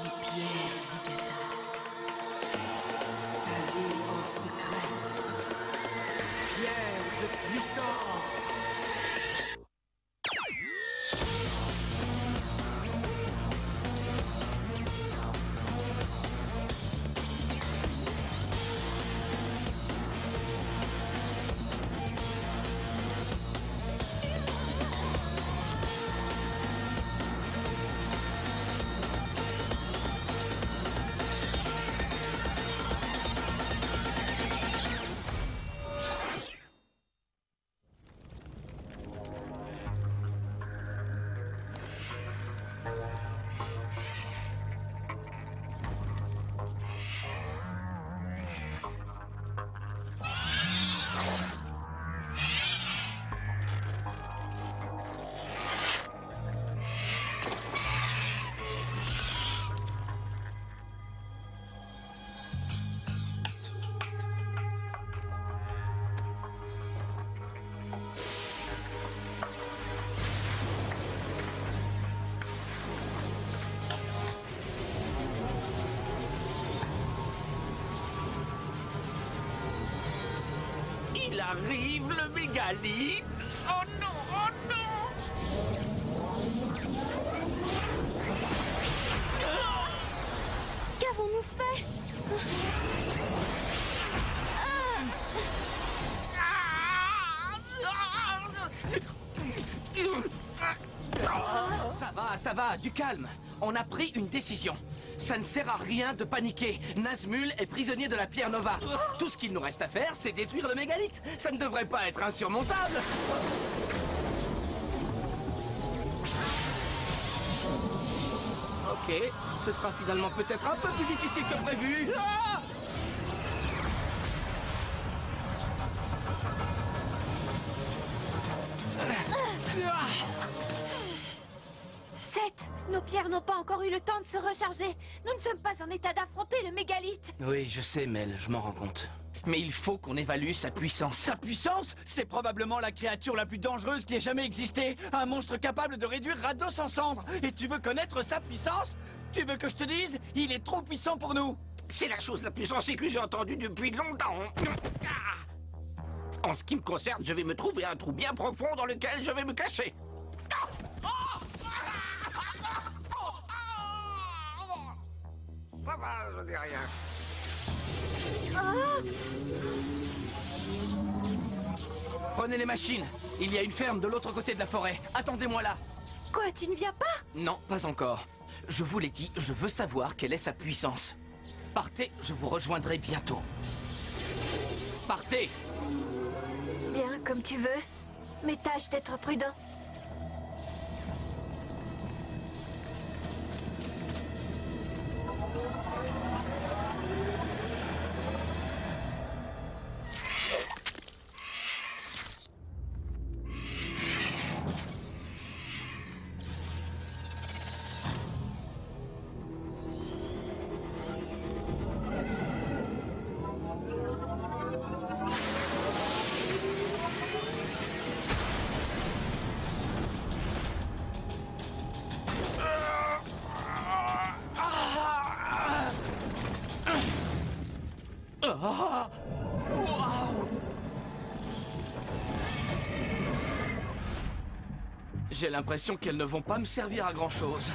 Les pierres d'Ikata. Taillées en secret. Pierres de puissance. Il arrive, le mégalith. Oh non, oh non. Qu'avons-nous fait? Ça va, du calme. On a pris une décision. Ça ne sert à rien de paniquer. Nazmul est prisonnier de la pierre Nova. Tout ce qu'il nous reste à faire, c'est détruire le mégalith. Ça ne devrait pas être insurmontable. Ok, ce sera finalement peut-être un peu plus difficile que prévu. Ah! Seth, nos pierres n'ont pas encore eu le temps de se recharger. Nous ne sommes pas en état d'affronter le mégalith. Oui, je sais, Mel, je m'en rends compte. Mais il faut qu'on évalue sa puissance. Sa puissance? C'est probablement la créature la plus dangereuse qui ait jamais existé. Un monstre capable de réduire Rados en cendres. Et tu veux connaître sa puissance? Tu veux que je te dise? Il est trop puissant pour nous. C'est la chose la plus sensée que j'ai entendue depuis longtemps. En ce qui me concerne, je vais me trouver un trou bien profond dans lequel je vais me cacher. Ça va, je dis rien. Prenez les machines. Il y a une ferme de l'autre côté de la forêt. Attendez-moi là. Quoi, tu ne viens pas? Non, pas encore. Je vous l'ai dit, je veux savoir quelle est sa puissance. Partez, je vous rejoindrai bientôt. Partez! Bien, comme tu veux. Mais tâche d'être prudent. J'ai l'impression qu'elles ne vont pas me servir à grand-chose.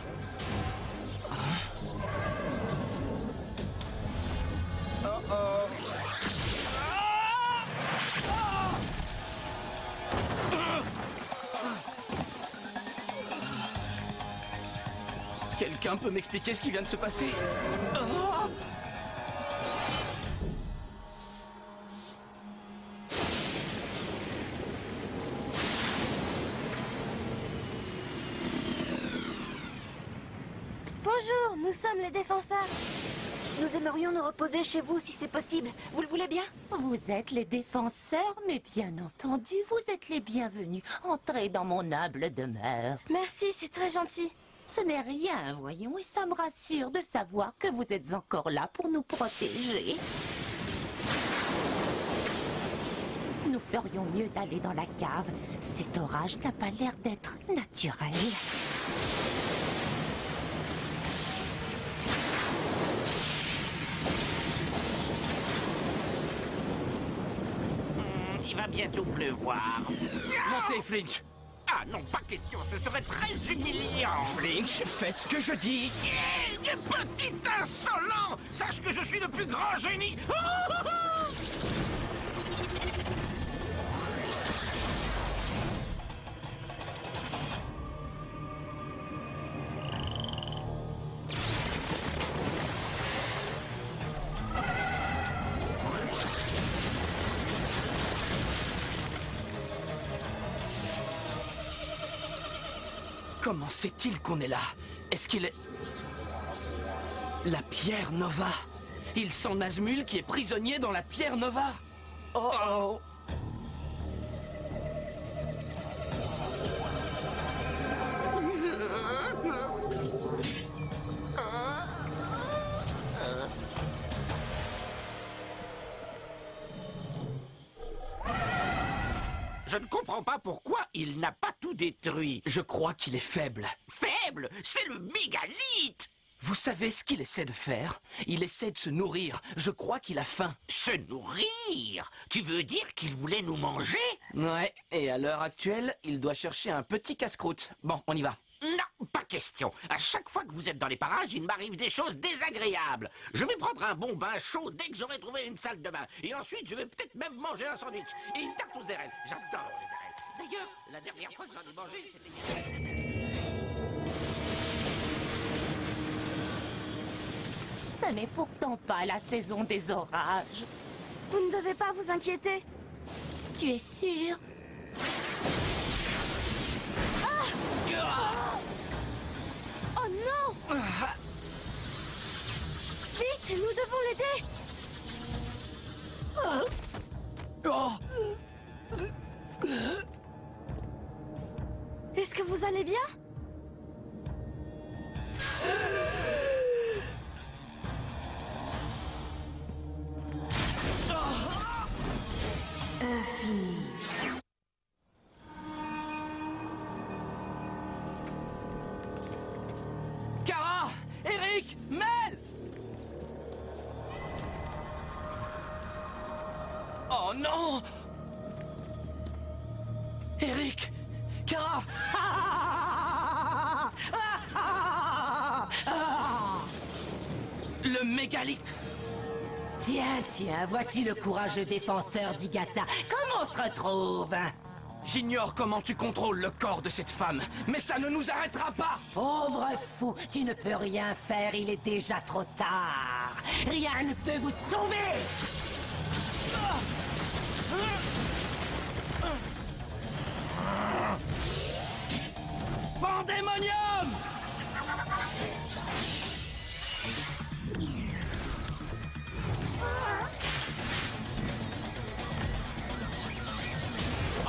Quelqu'un peut m'expliquer ce qui vient de se passer? Bonjour, nous sommes les défenseurs. Nous aimerions nous reposer chez vous si c'est possible. Vous le voulez bien? Vous êtes les défenseurs, mais bien entendu, vous êtes les bienvenus. Entrez dans mon humble demeure. Merci, c'est très gentil. Ce n'est rien, voyons, et ça me rassure de savoir que vous êtes encore là pour nous protéger. Nous ferions mieux d'aller dans la cave. Cet orage n'a pas l'air d'être naturel. il va bientôt pleuvoir. Montez, Flinch. Ah non, pas question, ce serait très humiliant. Flinch, faites ce que je dis. Petit insolent! Sache que je suis le plus grand génie. Comment sait-il qu'on est là? Est-ce qu'il est... La pierre Nova. Il sent Nazmul qui est prisonnier dans la pierre Nova. Oh oh. Je ne comprends pas pourquoi il n'a pas tout détruit. Je crois qu'il est faible. Faible, c'est le mégalith. Vous savez ce qu'il essaie de faire? Il essaie de se nourrir. Je crois qu'il a faim. Se nourrir? Tu veux dire qu'il voulait nous manger? Ouais, et à l'heure actuelle, il doit chercher un petit casse-croûte. Bon, on y va. Non, pas question. À chaque fois que vous êtes dans les parages, il m'arrive des choses désagréables. Je vais prendre un bon bain chaud dès que j'aurai trouvé une salle de bain. Et ensuite, je vais peut-être même manger un sandwich et une tarte aux érelles. J'adore les érelles. D'ailleurs, la dernière fois que j'en ai mangé, c'était... Ce n'est pourtant pas la saison des orages. Vous ne devez pas vous inquiéter. Tu es sûr? Oh non! Vite, nous devons l'aider! Est-ce que vous allez bien? Kara! Eric! Mel! Oh non! Eric! Kara! Le mégalith! Tiens, tiens, voici le courageux défenseur d'Igata. Comment on se retrouve? J'ignore comment tu contrôles le corps de cette femme, mais ça ne nous arrêtera pas! Pauvre fou, tu ne peux rien faire, il est déjà trop tard. Rien ne peut vous sauver. Pandémonium!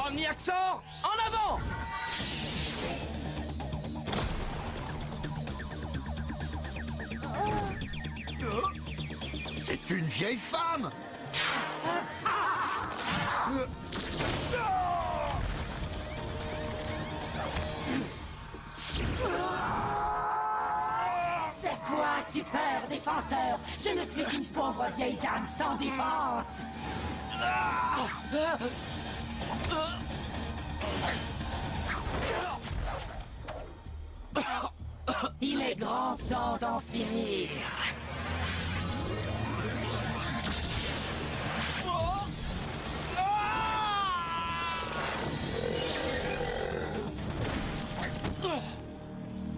Omniaxor, en avant! C'est une vieille femme! C'est quoi, tu peur, défenseur? Je ne suis qu'une pauvre vieille dame sans défense. Il est grand temps d'en finir.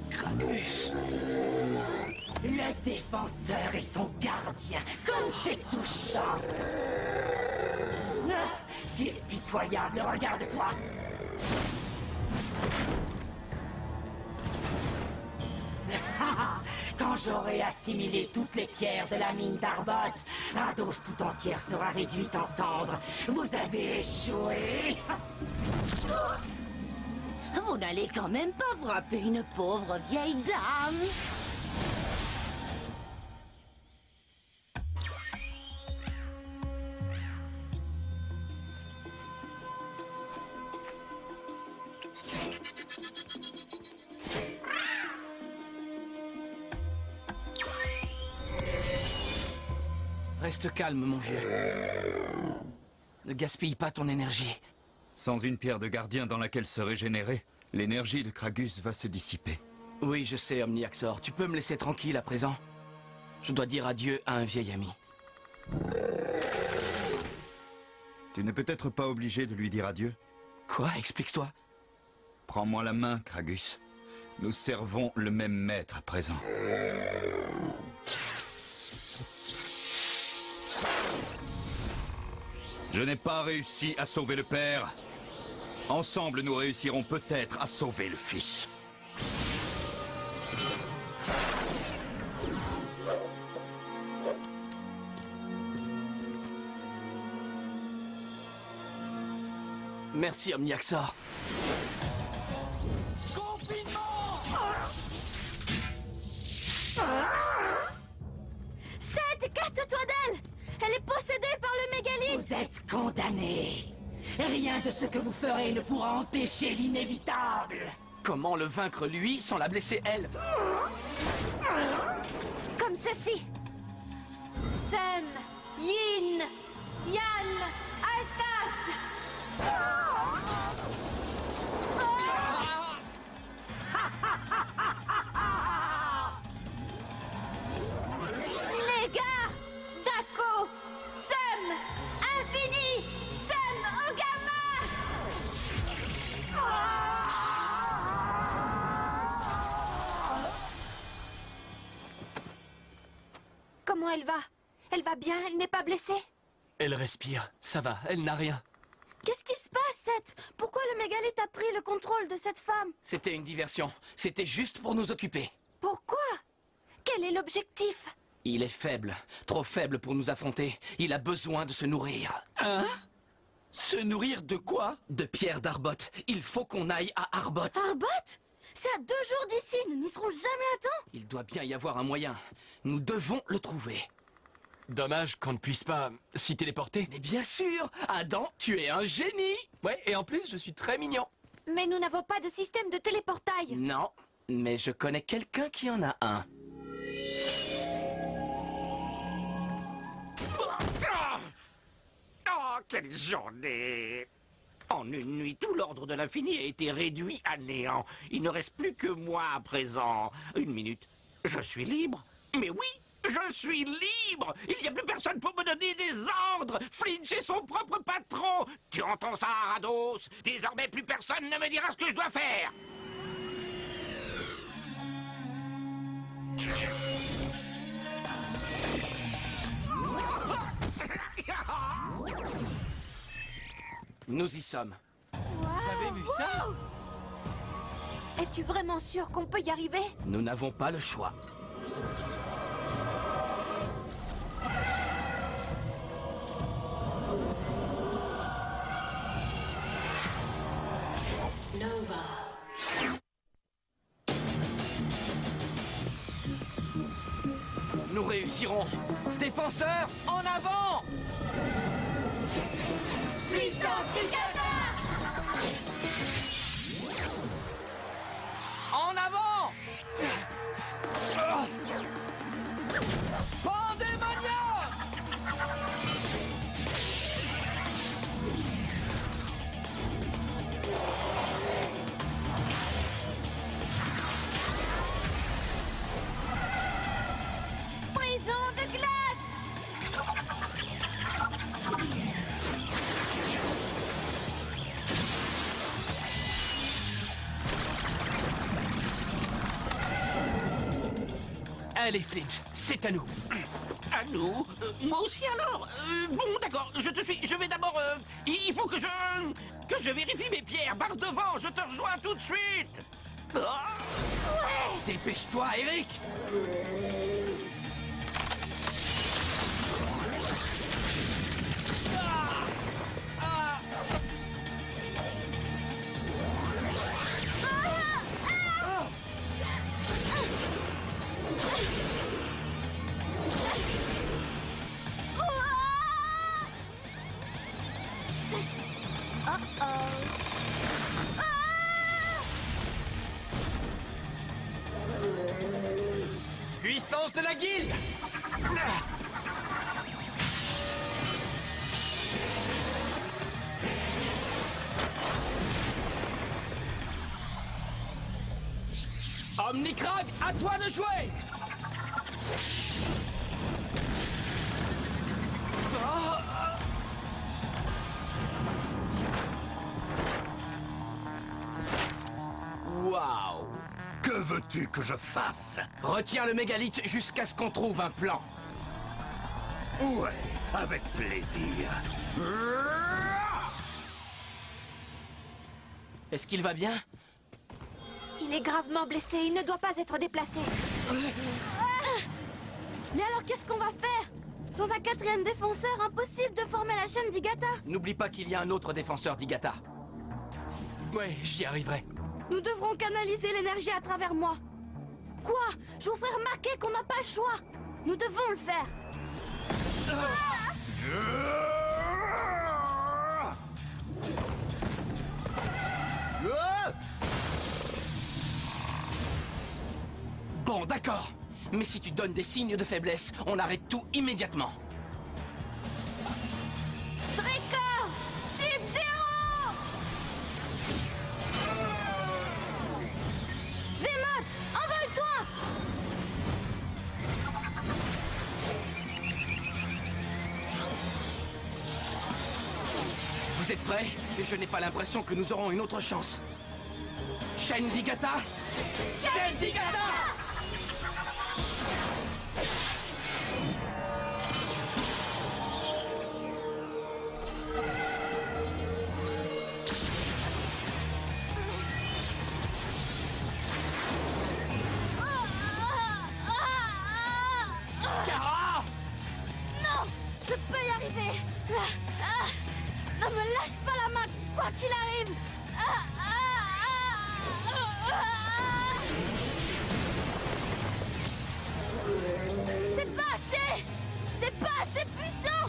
Kragus! Le défenseur et son gardien, comme c'est touchant. Ah, tu es pitoyable, regarde-toi. Quand j'aurai assimilé toutes les pierres de la mine d'Arbot, Rados tout entière sera réduite en cendres. Vous avez échoué. Vous n'allez quand même pas frapper une pauvre vieille dame. Reste calme, mon vieux. Ne gaspille pas ton énergie. Sans une pierre de gardien dans laquelle se régénérer, l'énergie de Kragus va se dissiper. Oui, je sais, Omniaxor. Tu peux me laisser tranquille à présent? Je dois dire adieu à un vieil ami. Tu n'es peut-être pas obligé de lui dire adieu. Quoi? Explique-toi. Prends-moi la main, Kragus. Nous servons le même maître à présent. Je n'ai pas réussi à sauver le père. Ensemble, nous réussirons peut-être à sauver le fils. Merci, Omniaxor. Seth, écarte-toi d'elle! Elle est possédée par le mégalith! Vous êtes condamnés. Rien de ce que vous ferez ne pourra empêcher l'inévitable. Comment le vaincre lui sans la blesser elle? Comme ceci. Sen, Yin, Yan, Altas! Néga, Dako, Sum, Infini, Sun, Ogama! Comment elle va? Elle va bien? Elle n'est pas blessée? Elle respire. Ça va, elle n'a rien. Qu'est-ce qui se passe, Seth? Pourquoi le mégalith a pris le contrôle de cette femme? C'était une diversion. C'était juste pour nous occuper. Pourquoi? Quel est l'objectif? Il est faible. Trop faible pour nous affronter. Il a besoin de se nourrir. Hein? Se nourrir de quoi? De pierre d'Arbot. Il faut qu'on aille à Arbot. Arbot? C'est à 2 jours d'ici, nous n'y serons jamais à temps. Il doit bien y avoir un moyen. Nous devons le trouver. Dommage qu'on ne puisse pas s'y téléporter. Mais bien sûr, Adam, tu es un génie. Ouais, et en plus, je suis très mignon. Mais nous n'avons pas de système de téléportail. Non, mais je connais quelqu'un qui en a un. Oh, quelle journée! En une nuit, tout l'ordre de l'infini a été réduit à néant. Il ne reste plus que moi à présent. Une minute. Je suis libre? Mais oui, je suis libre! Il n'y a plus personne pour me donner des ordres! Flinch est son propre patron! Tu entends ça, Rados? Désormais, plus personne ne me dira ce que je dois faire! Nous y sommes. Vous avez vu ça? Es-tu vraiment sûr qu'on peut y arriver? Nous n'avons pas le choix. Nous réussirons. Défenseurs, en avant! Puissance du Qatar! En avant! Pandémania! Prison de glace! Allez, Flinch, c'est à nous. À nous? Moi aussi alors? Bon, d'accord, je te suis. Je vais d'abord... il faut que je vérifie mes pierres. Barre devant, je te rejoins tout de suite. Ah! Dépêche-toi, Eric! Puissance de la guilde! Omnicrag, à toi de jouer! Waouh! Que veux-tu que je fasse? Retiens le mégalithe jusqu'à ce qu'on trouve un plan. Ouais, avec plaisir. Est-ce qu'il va bien? Il est gravement blessé, il ne doit pas être déplacé. Mais alors qu'est-ce qu'on va faire? Sans un quatrième défenseur, impossible de former la chaîne d'Igata. N'oublie pas qu'il y a un autre défenseur d'Igata. Ouais, j'y arriverai. Nous devrons canaliser l'énergie à travers moi. Quoi? Je vous ferai remarquer qu'on n'a pas le choix. Nous devons le faire. Bon, d'accord. Mais si tu donnes des signes de faiblesse, on arrête tout immédiatement. Dracor! Sub-Zero! Vémote, envole-toi! Vous êtes prêts? Je n'ai pas l'impression que nous aurons une autre chance. Chaîne d'Igata! Chaîne d'Igata! Kara! Non! Je peux y arriver! Ne me lâche pas la main, quoi qu'il arrive! C'est pas assez! C'est pas assez puissant!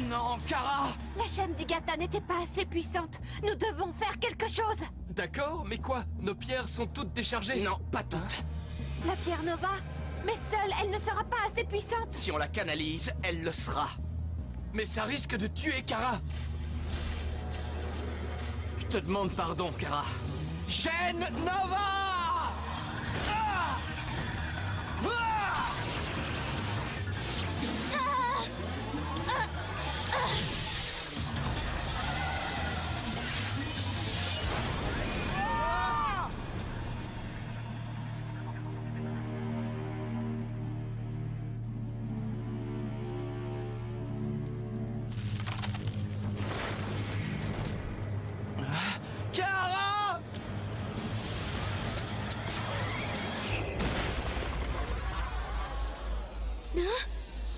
Non, Kara! La chaîne d'Igata n'était pas assez puissante. Nous devons faire quelque chose. D'accord, mais quoi? Nos pierres sont toutes déchargées? Non, pas toutes. La pierre Nova, mais seule, elle ne sera pas assez puissante. Si on la canalise, elle le sera. Mais ça risque de tuer Kara. Je te demande pardon, Kara. Chaîne Nova! Ah! Ah! Kara!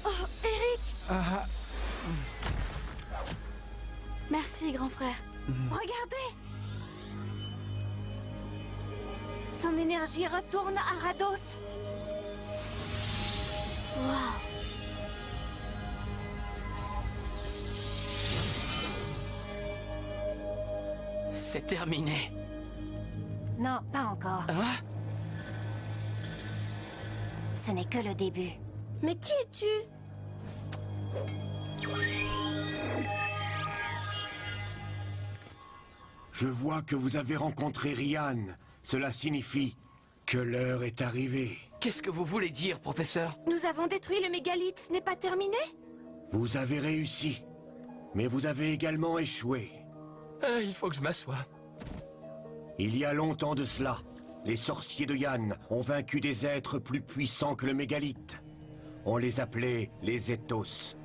Oh, Eric! Merci, grand frère. Regardez! Son énergie retourne à Rados. Wow. C'est terminé. Non, pas encore. Hein? Ce n'est que le début. Mais qui es-tu? Je vois que vous avez rencontré Ryan. Cela signifie que l'heure est arrivée. Qu'est-ce que vous voulez dire, professeur? Nous avons détruit le mégalithe, ce n'est pas terminé? Vous avez réussi, mais vous avez également échoué. Il faut que je m'assoie. Il y a longtemps de cela, les sorciers de Yann ont vaincu des êtres plus puissants que le mégalithe. On les appelait les Ethos.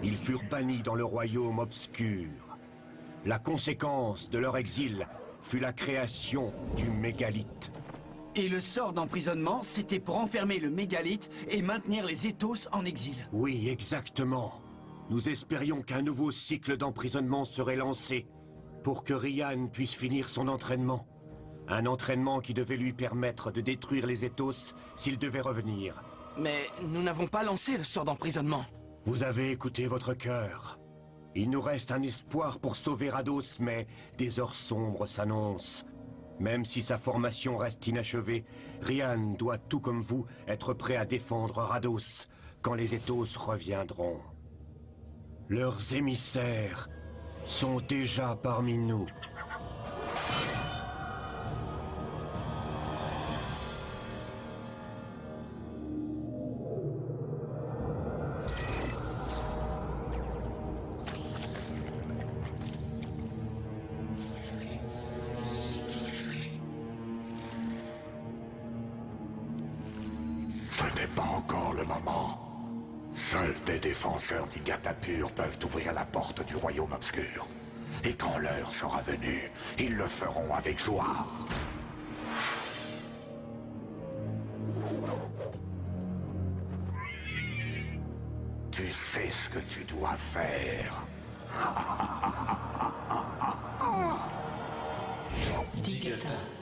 Ils furent bannis dans le royaume obscur. La conséquence de leur exil fut la création du mégalithe. Et le sort d'emprisonnement, c'était pour enfermer le mégalithe et maintenir les Ethos en exil. Oui, exactement. Nous espérions qu'un nouveau cycle d'emprisonnement serait lancé pour que Ryan puisse finir son entraînement. Un entraînement qui devait lui permettre de détruire les Ethos s'il devait revenir. Mais nous n'avons pas lancé le sort d'emprisonnement. Vous avez écouté votre cœur. Il nous reste un espoir pour sauver Rados, mais des heures sombres s'annoncent. Même si sa formation reste inachevée, Ryan doit, tout comme vous, être prêt à défendre Rados quand les Ethos reviendront. Leurs émissaires sont déjà parmi nous. Ce n'est pas encore le moment. Seuls des défenseurs d'Igatapur peuvent ouvrir la porte du royaume obscur. Et quand l'heure sera venue, ils le feront avec joie. Tu sais ce que tu dois faire. Digata.